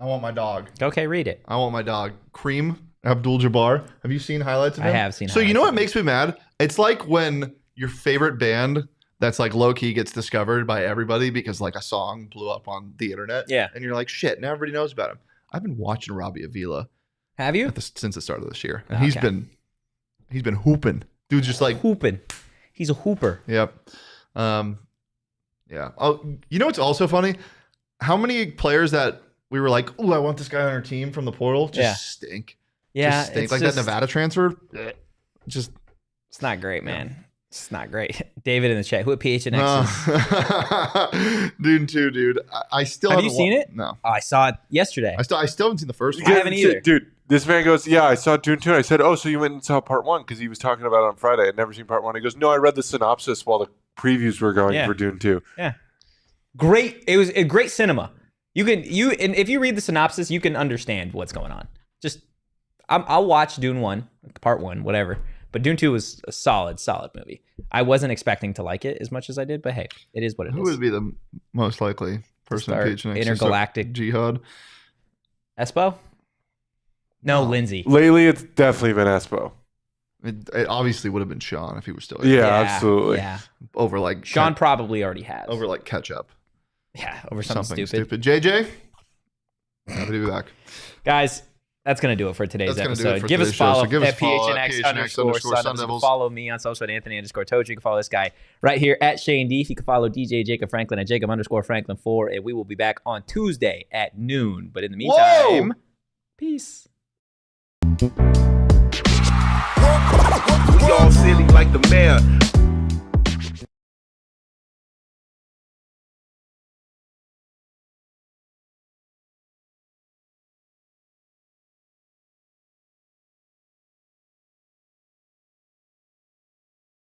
my dog. Okay, read it. I want my dog. Cream Abdul-Jabbar. Have you seen highlights of him? I have seen So you know what makes me mad? It's like when your favorite band that's like low-key gets discovered by everybody because like a song blew up on the internet. Yeah. And you're like, shit, now everybody knows about him. I've been watching Robbie Avila. Have you? Since the start of this year. And he's been hooping. Dude's just like hooping. He's a hooper. Yep. Yeah. Oh, you know what's also funny? How many players that we were like, oh, I want this guy on our team from the portal just stink. Yeah. Just stink. Like that Nevada transfer. Just it's not great, man. It's not great. David in the chat. Who at PHNX? Dune 2, dude. I still have you seen it? No. Oh, I saw it yesterday. I still haven't seen the first one. I haven't either. Dude, this man goes, yeah, I saw Dune 2. And I said, oh, so you went and saw part 1 because he was talking about it on Friday. I'd never seen part 1. He goes, no, I read the synopsis while the previews were going for Dune 2. Yeah. Great. It was a great cinema. And if you read the synopsis, you can understand what's going on. Just I'll watch Dune 1, part 1, whatever. But Dune 2 was a solid movie. I wasn't expecting to like it as much as I did, but hey, it is what it is. Who would be the most likely person in PHNX? Intergalactic Jihad. Espo? No, Lindsay. Lately, it's definitely been Espo. It obviously would have been Sean if he was still here. Yeah, absolutely. Yeah. Over like Sean probably already has. Over like ketchup. Yeah, over something stupid. JJ, happy to be back. Guys, that's going to do it for today's episode. Give us a follow at PHNX_Sun Devils. Follow me on social at Anthony_Totri. You can follow this guy right here at Shane Deef. You can follow DJ Jacob Franklin at Jacob_Franklin4. And we will be back on Tuesday at noon. But in the meantime, peace. We all silly like the mayor.